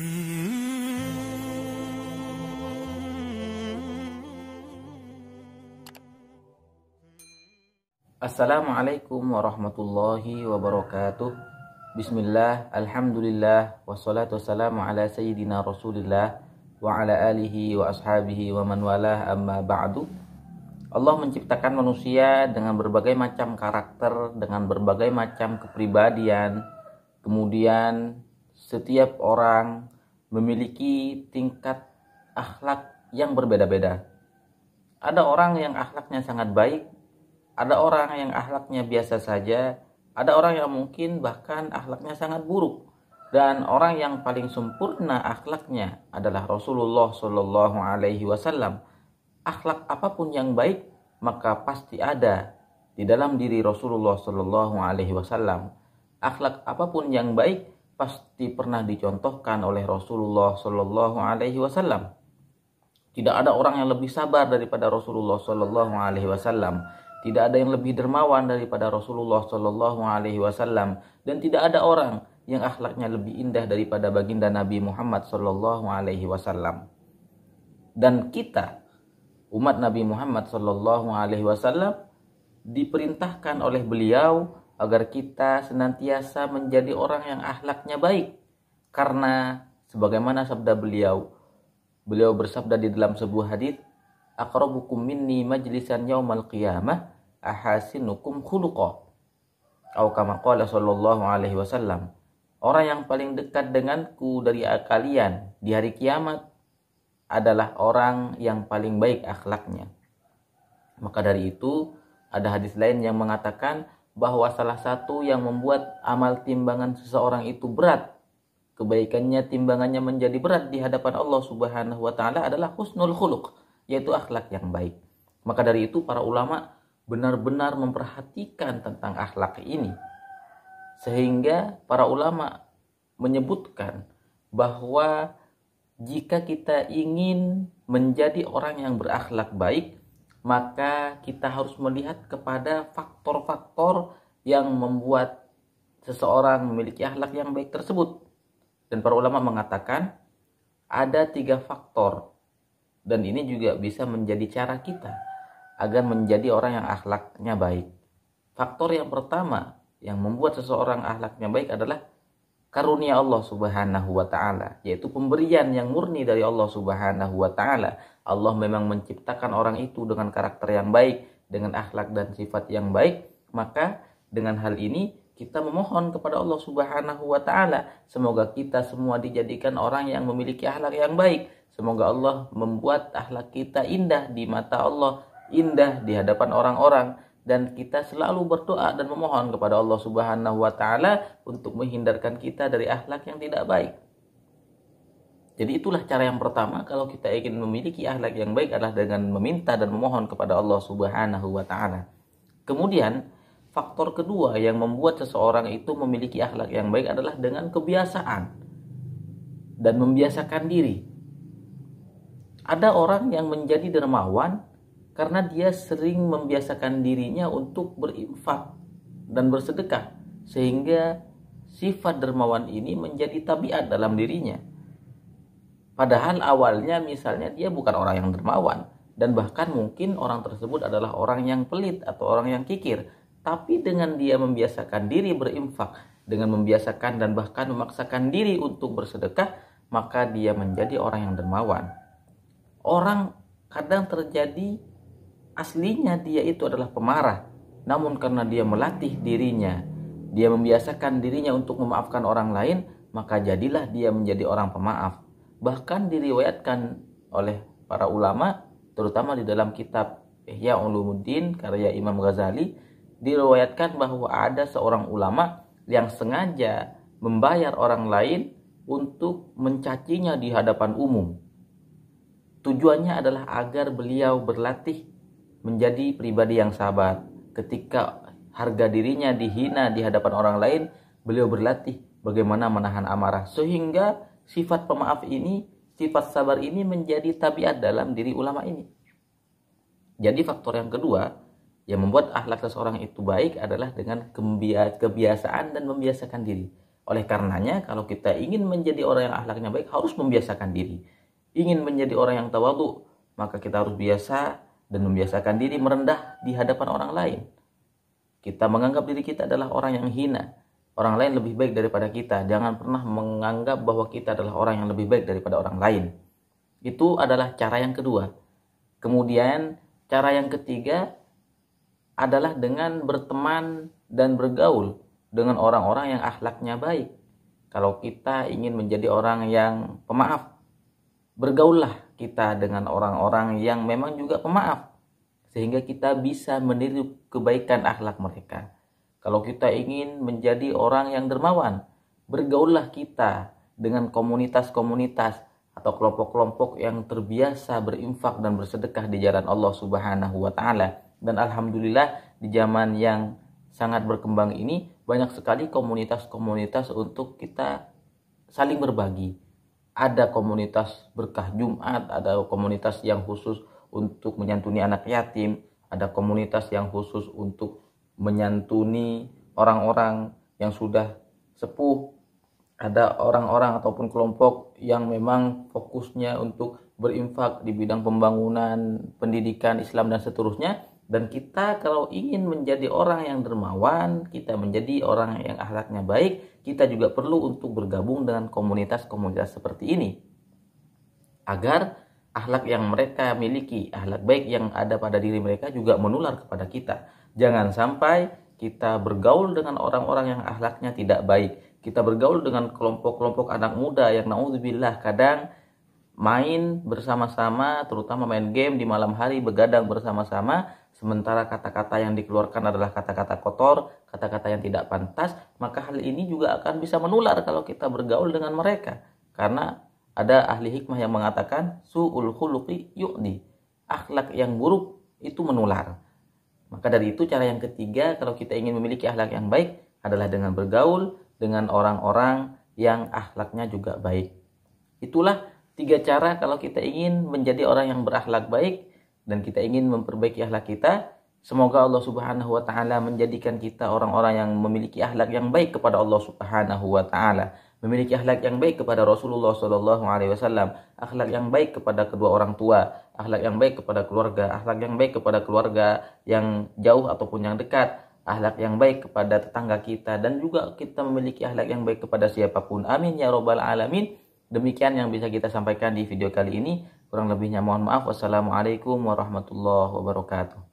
Assalamualaikum warahmatullahi wabarakatuh. Bismillah, alhamdulillah, wassalatu wassalamu ala sayyidina rasulillah wa ala alihi wa ashabihi wa man walah, amma ba'du. Allah menciptakan manusia dengan berbagai macam karakter, dengan berbagai macam kepribadian. Kemudian setiap orang memiliki tingkat akhlak yang berbeda-beda. Ada orang yang akhlaknya sangat baik, ada orang yang akhlaknya biasa saja, ada orang yang mungkin bahkan akhlaknya sangat buruk. Dan orang yang paling sempurna akhlaknya adalah Rasulullah Shallallahu Alaihi Wasallam. Akhlak apapun yang baik maka pasti ada di dalam diri Rasulullah Shallallahu Alaihi Wasallam. Akhlak apapun yang baik pasti pernah dicontohkan oleh Rasulullah Shallallahu Alaihi Wasallam. Tidak ada orang yang lebih sabar daripada Rasulullah Shallallahu Alaihi Wasallam. Tidak ada yang lebih dermawan daripada Rasulullah Shallallahu Alaihi Wasallam, dan tidak ada orang yang akhlaknya lebih indah daripada baginda Nabi Muhammad Shallallahu Alaihi Wasallam. Dan kita, umat Nabi Muhammad Shallallahu Alaihi Wasallam, diperintahkan oleh beliau agar kita senantiasa menjadi orang yang akhlaknya baik. Karena sebagaimana sabda beliau bersabda di dalam sebuah hadis, aqrabukum minni majlisan yaumal qiyamah ahasinukum khuluqa. Atau kama qala sallallahu alaihi wasallam, orang yang paling dekat denganku dari kalian di hari kiamat adalah orang yang paling baik akhlaknya. Maka dari itu ada hadis lain yang mengatakan bahwa salah satu yang membuat amal timbangan seseorang itu berat, kebaikannya timbangannya menjadi berat di hadapan Allah Subhanahu wa taala adalah husnul khuluq, yaitu akhlak yang baik. Maka dari itu para ulama benar-benar memperhatikan tentang akhlak ini. Sehingga para ulama menyebutkan bahwa jika kita ingin menjadi orang yang berakhlak baik, maka kita harus melihat kepada faktor-faktor yang membuat seseorang memiliki akhlak yang baik tersebut. Dan para ulama mengatakan ada 3 faktor. Dan ini juga bisa menjadi cara kita agar menjadi orang yang akhlaknya baik. Faktor yang pertama yang membuat seseorang akhlaknya baik adalah karunia Allah Subhanahu wa taala, yaitu pemberian yang murni dari Allah Subhanahu wa taala. Allah memang menciptakan orang itu dengan karakter yang baik, dengan akhlak dan sifat yang baik, maka dengan hal ini kita memohon kepada Allah Subhanahu wa taala, semoga kita semua dijadikan orang yang memiliki akhlak yang baik. Semoga Allah membuat akhlak kita indah di mata Allah, indah di hadapan orang-orang, dan kita selalu berdoa dan memohon kepada Allah Subhanahu wa taala untuk menghindarkan kita dari akhlak yang tidak baik. Jadi itulah cara yang pertama kalau kita ingin memiliki akhlak yang baik adalah dengan meminta dan memohon kepada Allah Subhanahu wa taala. Kemudian faktor kedua yang membuat seseorang itu memiliki akhlak yang baik adalah dengan kebiasaan dan membiasakan diri. Ada orang yang menjadi dermawan karena dia sering membiasakan dirinya untuk berinfak dan bersedekah, sehingga sifat dermawan ini menjadi tabiat dalam dirinya. Padahal awalnya misalnya dia bukan orang yang dermawan, dan bahkan mungkin orang tersebut adalah orang yang pelit atau orang yang kikir. Tapi dengan dia membiasakan diri berinfak, dengan membiasakan dan bahkan memaksakan diri untuk bersedekah, maka dia menjadi orang yang dermawan. Orang kadang terjadi aslinya dia itu adalah pemarah, namun karena dia melatih dirinya, dia membiasakan dirinya untuk memaafkan orang lain, maka jadilah dia menjadi orang pemaaf. Bahkan diriwayatkan oleh para ulama, terutama di dalam kitab Ihya Ulumuddin karya Imam Ghazali, diriwayatkan bahwa ada seorang ulama yang sengaja membayar orang lain untuk mencacinya di hadapan umum. Tujuannya adalah agar beliau berlatih menjadi pribadi yang sabar. Ketika harga dirinya dihina di hadapan orang lain, beliau berlatih bagaimana menahan amarah. Sehingga sifat pemaaf ini, sifat sabar ini menjadi tabiat dalam diri ulama ini. Jadi faktor yang kedua yang membuat akhlak seseorang itu baik adalah dengan kebiasaan dan membiasakan diri. Oleh karenanya, kalau kita ingin menjadi orang yang akhlaknya baik, harus membiasakan diri. Ingin menjadi orang yang tawadhu, maka kita harus biasa dan membiasakan diri merendah di hadapan orang lain. Kita menganggap diri kita adalah orang yang hina. Orang lain lebih baik daripada kita. Jangan pernah menganggap bahwa kita adalah orang yang lebih baik daripada orang lain. Itu adalah cara yang kedua. Kemudian cara yang ketiga adalah dengan berteman dan bergaul dengan orang-orang yang akhlaknya baik. Kalau kita ingin menjadi orang yang pemaaf, bergaullah kita dengan orang-orang yang memang juga pemaaf, sehingga kita bisa meniru kebaikan akhlak mereka. Kalau kita ingin menjadi orang yang dermawan, bergaullah kita dengan komunitas-komunitas atau kelompok-kelompok yang terbiasa berinfak dan bersedekah di jalan Allah Subhanahu wa taala. Dan alhamdulillah di zaman yang sangat berkembang ini banyak sekali komunitas-komunitas untuk kita saling berbagi. Ada komunitas berkah Jumat, ada komunitas yang khusus untuk menyantuni anak yatim, ada komunitas yang khusus untuk menyantuni orang-orang yang sudah sepuh, ada orang-orang ataupun kelompok yang memang fokusnya untuk berinfak di bidang pembangunan, pendidikan Islam dan seterusnya. Dan kita kalau ingin menjadi orang yang dermawan, kita menjadi orang yang akhlaknya baik, kita juga perlu untuk bergabung dengan komunitas-komunitas seperti ini. Agar akhlak yang mereka miliki, akhlak baik yang ada pada diri mereka juga menular kepada kita. Jangan sampai kita bergaul dengan orang-orang yang akhlaknya tidak baik. Kita bergaul dengan kelompok-kelompok anak muda yang naudzubillah kadang main bersama-sama, terutama main game di malam hari, begadang bersama-sama, sementara kata-kata yang dikeluarkan adalah kata-kata kotor, kata-kata yang tidak pantas, maka hal ini juga akan bisa menular kalau kita bergaul dengan mereka. Karena ada ahli hikmah yang mengatakan su'ul khuluqi yu'di, akhlak yang buruk itu menular. Maka dari itu cara yang ketiga kalau kita ingin memiliki akhlak yang baik adalah dengan bergaul dengan orang-orang yang akhlaknya juga baik. Itulah 3 cara kalau kita ingin menjadi orang yang berakhlak baik dan kita ingin memperbaiki akhlak kita. Semoga Allah Subhanahu wa taala menjadikan kita orang-orang yang memiliki akhlak yang baik kepada Allah Subhanahu wa taala, memiliki akhlak yang baik kepada Rasulullah sallallahu alaihi wasallam, akhlak yang baik kepada kedua orang tua, akhlak yang baik kepada keluarga, akhlak yang baik kepada keluarga yang jauh ataupun yang dekat, akhlak yang baik kepada tetangga kita, dan juga kita memiliki akhlak yang baik kepada siapapun. Amin ya rabbal alamin. Demikian yang bisa kita sampaikan di video kali ini. Kurang lebihnya mohon maaf. Wassalamualaikum warahmatullahi wabarakatuh.